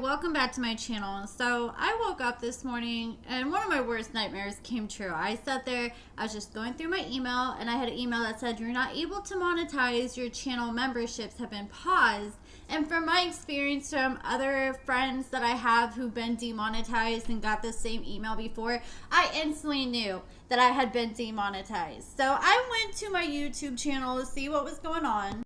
welcome back to my channel. So I woke up this morning and one of my worst nightmares came true. I sat there, I was just going through my email, and I had an email that said you're not able to monetize, your channel memberships have been paused. And from my experience from other friends that I have who've been demonetized and got the same email before, I instantly knew that I had been demonetized. So I went to my YouTube channel to see what was going on.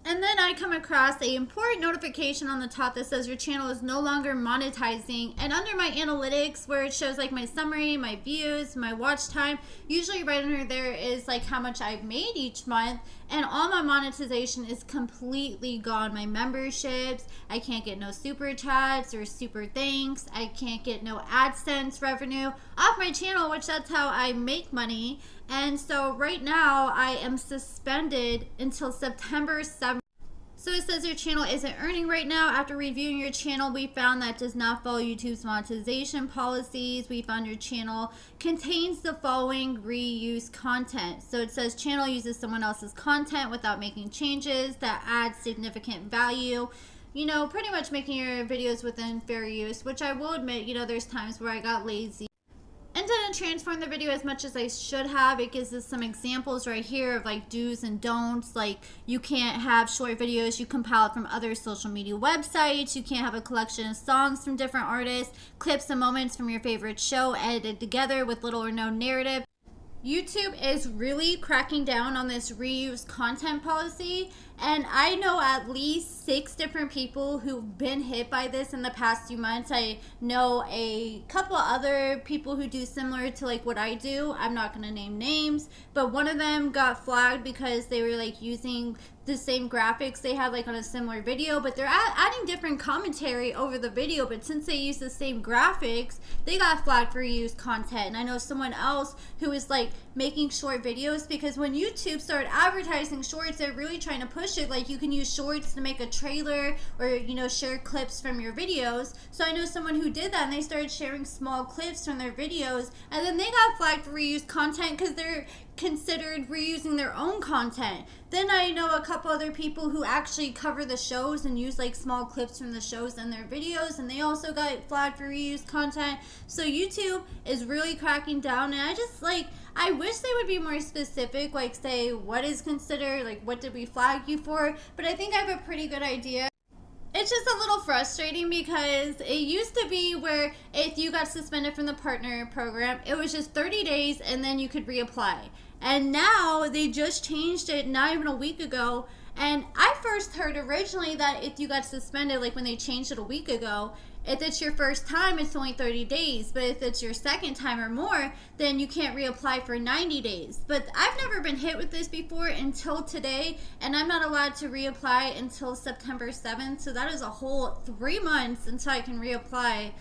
And then I come across an important notification on the top that says your channel is no longer monetizing. And under my analytics, where it shows like my summary, my views, my watch time, usually right under there is like how much I've made each month. And all my monetization is completely gone. My memberships, I can't get no super chats or super thanks. I can't get no AdSense revenue off my channel, which that's how I make money. And so right now I am suspended until September 7th. So it says your channel isn't earning right now. After reviewing your channel, we found that does not follow YouTube's monetization policies. We found your channel contains the following reuse content. So it says channel uses someone else's content without making changes that add significant value. You know, pretty much making your videos within fair use, which I will admit, you know, there's times where I got lazy and didn't transform the video as much as I should have. It gives us some examples right here of like do's and don'ts. Like you can't have short videos you compile it from other social media websites. You can't have a collection of songs from different artists, clips and moments from your favorite show edited together with little or no narrative. YouTube is really cracking down on this reuse content policy, and I know at least 6 different people who've been hit by this in the past few months. I know a couple other people who do similar to like what I do. I'm not going to name names, but one of them got flagged because they were like using the same graphics they had like on a similar video, but they're adding different commentary over the video, but since they use the same graphics, they got flagged for reused content. And I know someone else who is like making short videos, because when YouTube started advertising shorts, they're really trying to push it like you can use shorts to make a trailer or, you know, share clips from your videos. So I know someone who did that, and they started sharing small clips from their videos, and then they got flagged for reused content because they're considered reusing their own content. Then I know a couple other people who actually cover the shows and use like small clips from the shows in their videos, and they also got flagged for reused content. So YouTube is really cracking down, and I just like, I wish they would be more specific, like say what is considered, like what did we flag you for, but I think I have a pretty good idea. It's just a little frustrating because it used to be where if you got suspended from the partner program, it was just 30 days and then you could reapply. And now they just changed it not even a week ago. And I first heard originally that if you got suspended, like when they changed it a week ago, if it's your first time, it's only 30 days. But if it's your second time or more, then you can't reapply for 90 days. But I've never been hit with this before until today, and I'm not allowed to reapply until September 7th. So that is a whole 3 months until I can reapply.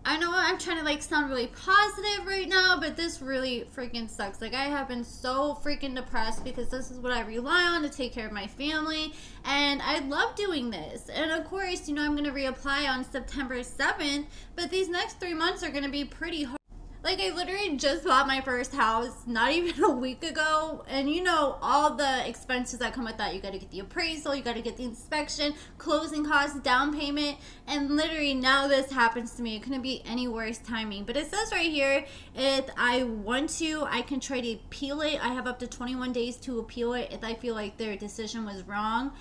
I know I'm trying to like sound really positive right now, but this really freaking sucks. Like I have been so freaking depressed because this is what I rely on to take care of my family, and I love doing this. And of course, you know, I'm going to reapply on September 7th, but these next 3 months are going to be pretty hard. Like I literally just bought my first house not even a week ago, and you know all the expenses that come with that. You got to get the appraisal, you got to get the inspection, closing costs, down payment, and literally now this happens to me. It couldn't be any worse timing. But it says right here, if I want to, I can try to appeal it. I have up to 21 days to appeal it if I feel like their decision was wrong.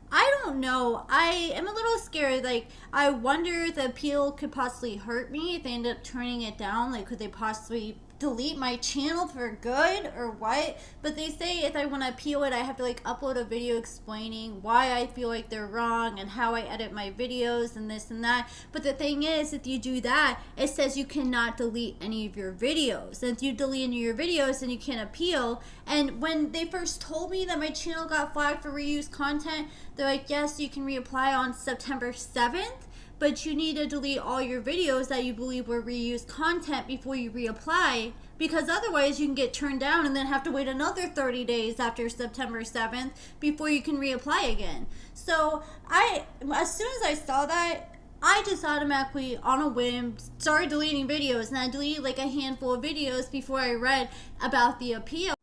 I don't know. I am a little scared. Like, I wonder if the appeal could possibly hurt me if they end up turning it down. Like, could they possibly delete my channel for good or what? But they say if I want to appeal it, I have to like upload a video explaining why I feel like they're wrong and how I edit my videos and this and that. But the thing is, if you do that, it says you cannot delete any of your videos. And if you delete any of your videos, then you can't appeal. And when they first told me that my channel got flagged for reused content, they're like, yes, you can reapply on September 7th. But you need to delete all your videos that you believe were reused content before you reapply, because otherwise you can get turned down and then have to wait another 30 days after September 7th before you can reapply again. So as soon as I saw that, I just automatically, on a whim, started deleting videos, and I deleted like a handful of videos before I read about the appeal.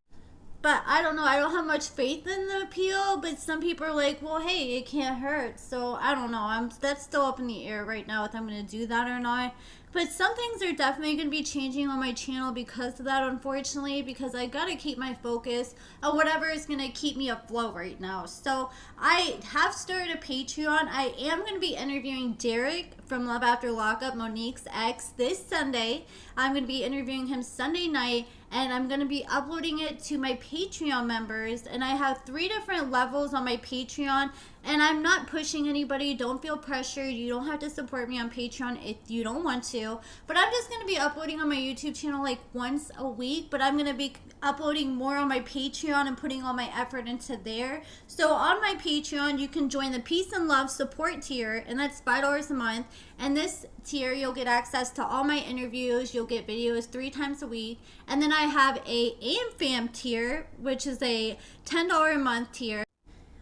But I don't know. I don't have much faith in the appeal. But some people are like, well, hey, it can't hurt. So I don't know. That's still up in the air right now if I'm going to do that or not. But some things are definitely going to be changing on my channel because of that, unfortunately, because I got to keep my focus on whatever is going to keep me afloat right now. So I have started a Patreon. I am going to be interviewing Derek from Love After Lockup, Monique's ex, this Sunday. I'm going to be interviewing him Sunday night, and I'm going to be uploading it to my Patreon members. And I have 3 different levels on my Patreon, and I'm not pushing anybody. Don't feel pressured. You don't have to support me on Patreon if you don't want to. But I'm just going to be uploading on my YouTube channel like once a week, but I'm going to be uploading more on my Patreon and putting all my effort into there. So on my Patreon, you can join the Peace and Love support tier, and that's $5 a month. And this tier, you'll get access to all my interviews. You'll get videos 3 times a week. And then I have a AmFam tier, which is a $10 a month tier,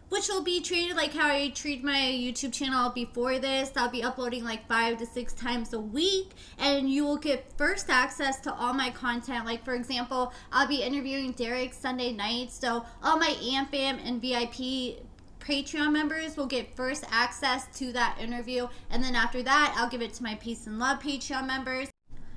which will be treated like how I treat my YouTube channel before this. I'll be uploading like 5 to 6 times a week, and you will get first access to all my content. Like, for example, I'll be interviewing Derek Sunday night, so all my AmFam and VIP Patreon members will get first access to that interview, and then after that, I'll give it to my Peace and Love Patreon members.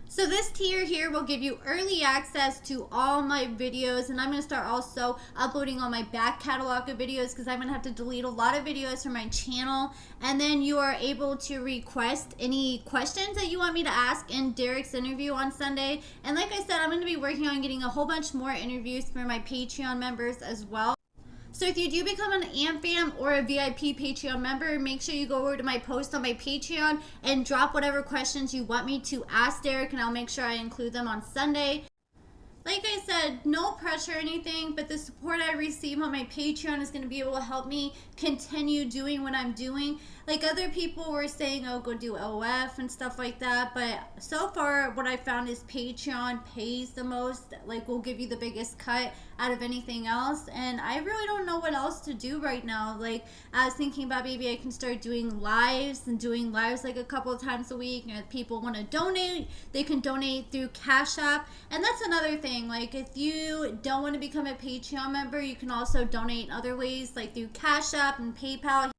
So this tier here will give you early access to all my videos, and I'm going to start also uploading all my back catalog of videos because I'm going to have to delete a lot of videos from my channel. And then you are able to request any questions that you want me to ask in Derek's interview on Sunday. And like I said, I'm going to be working on getting a whole bunch more interviews for my Patreon members as well. So if you do become an AmFam or a VIP Patreon member, make sure you go over to my post on my Patreon and drop whatever questions you want me to ask Derek, and I'll make sure I include them on Sunday. Like I said, no pressure or anything, but the support I receive on my Patreon is going to be able to help me continue doing what I'm doing. Like other people were saying, oh, go do OF and stuff like that, but so far what I found is Patreon pays the most, like will give you the biggest cut out of anything else, and I really don't know what else to do right now. Like I was thinking about maybe I can start doing lives like a couple of times a week, and if people want to donate, they can donate through CashApp. And that's another thing, like if you don't want to become a Patreon member, you can also donate in other ways, like through CashApp and PayPal,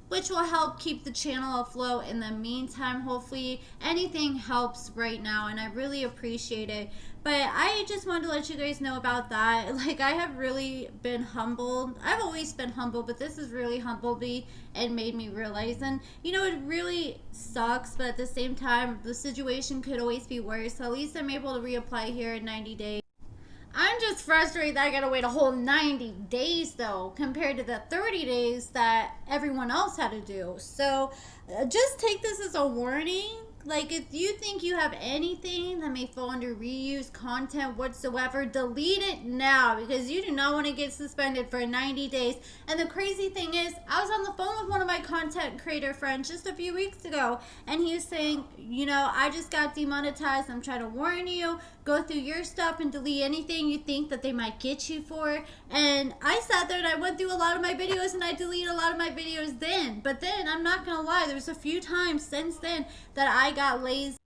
which will help keep the channel afloat in the meantime. Hopefully anything helps right now, and I really appreciate it. But I just wanted to let you guys know about that. Like, I have really been humbled. I've always been humbled, but this has really humbled me and made me realize. And, you know, it really sucks, but at the same time, the situation could always be worse. So at least I'm able to reapply here in 90 days. I'm just frustrated that I gotta wait a whole 90 days though, compared to the 30 days that everyone else had to do. So just take this as a warning. Like, if you think you have anything that may fall under reused content whatsoever, delete it now, because you do not want to get suspended for 90 days. And the crazy thing is, I was on the phone with one of my content creator friends just a few weeks ago, and he was saying, you know, I just got demonetized. I'm trying to warn you, go through your stuff and delete anything you think that they might get you for. And I sat there and I went through a lot of my videos, and I deleted a lot of my videos then. But then, I'm not going to lie, there was a few times since then that I got lazy.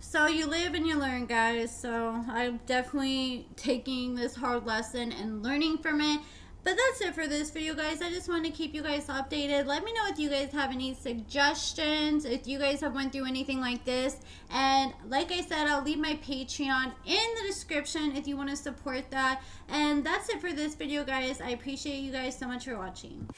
So you live and you learn, guys. So I'm definitely taking this hard lesson and learning from it. But that's it for this video, guys. I just want to keep you guys updated. Let me know if you guys have any suggestions, if you guys have went through anything like this. And like I said, I'll leave my Patreon in the description if you want to support that. And that's it for this video, guys. I appreciate you guys so much for watching.